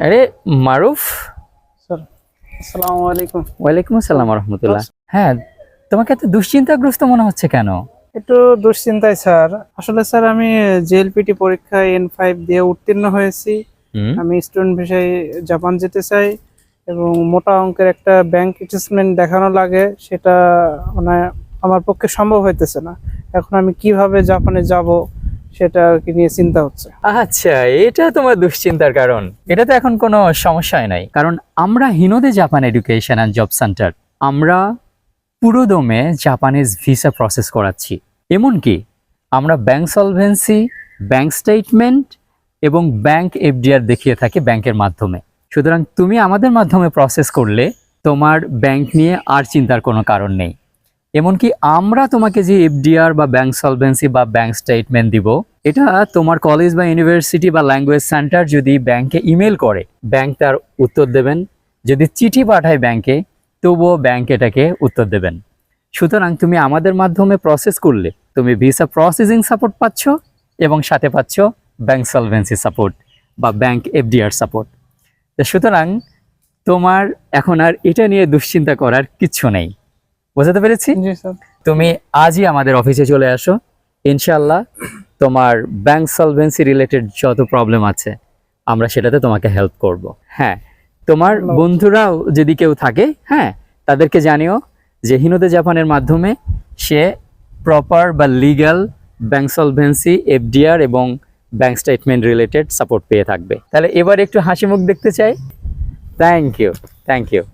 আরে মারুফ, স্যার আসসালামু আলাইকুম। ওয়ালাইকুম আসসালাম রহমতুল্লাহ। হ্যাঁ, তোমাকে এত দুশ্চিন্তাগ্রস্ত মনে হচ্ছে কেন? একটু দুশ্চিন্তায় স্যার। আসলে স্যার আমি জেএলপিটি পরীক্ষায় N5 দিয়ে উত্তীর্ণ হয়েছি। হুম। আমি স্টুডেন্ট ভিসায় জাপান যেতে চাই এবং মোটা অঙ্কের একটা ব্যাংক স্টেটমেন্ট দেখানো লাগে, সেটা মানে আমার পক্ষে সম্ভব হইতেছে না। এখন আমি কিভাবে জাপানে যাব সেটা আর কি নিয়ে চিন্তা হচ্ছে। আচ্ছা, এটা তোমার দুশ্চিন্তার কারণ। এটা তো এখন কোনো সমস্যাই নাই, কারণ আমরা Hinode Japan education and job centre আমরা পুরোদমে জাপানিজ ভিসা প্রসেস করাচ্ছি। এমনকি আমরা ব্যাংক সলভেন্সি, ব্যাংক স্টেটমেন্ট এবং ব্যাংক এফডিআর দেখিয়ে থাকি ব্যাংকের মাধ্যমে। সুতরাং তুমি আমাদের মাধ্যমে প্রসেস করলে তোমার ব্যাংক নিয়ে আর চিন্তার কোনো কারণ নেই। এমনকি আমরা তোমাকে যে এফডিআর বা ব্যাংক সলভেন্সি বা ব্যাংক স্টেটমেন্ট দিব, এটা তোমার কলেজ বা ইউনিভার্সিটি বা ল্যাঙ্গুয়েজ সেন্টার যদি ব্যাংকে ইমেল করে, ব্যাংক তার উত্তর দেবেন। যদি চিঠি পাঠায় ব্যাংকে, তবুও ব্যাংক এটাকে উত্তর দেবেন। সুতরাং তুমি আমাদের মাধ্যমে প্রসেস করলে তুমি ভিসা প্রসেসিং সাপোর্ট পাচ্ছ এবং সাথে পাচ্ছ ব্যাংক সলভেন্সি সাপোর্ট বা ব্যাংক এফডিআর সাপোর্ট। সুতরাং তোমার এখন আর এটা নিয়ে দুশ্চিন্তা করার কিচ্ছু নেই। বুঝতে পেরেছি? জি স্যার। তুমি আজই আমাদের অফিসে চলে আসো। ইনশাল্লাহ তোমার ব্যাংক সলভেন্সি রিলেটেড যত প্রবলেম আছে আমরা সেটাতে তোমাকে হেল্প করব। হ্যাঁ, তোমার বন্ধুরাও যদি কেউ থাকে, হ্যাঁ, তাদেরকে জানিও যে হিনোদে জাপানের মাধ্যমে সে প্রপার বা লিগ্যাল ব্যাংক সলভেন্সি, এফডিআর এবং ব্যাংক স্টেটমেন্ট রিলেটেড সাপোর্ট পেয়ে থাকবে। তাহলে এবার একটু হাসি মুখ দেখতে চাই। Thank you.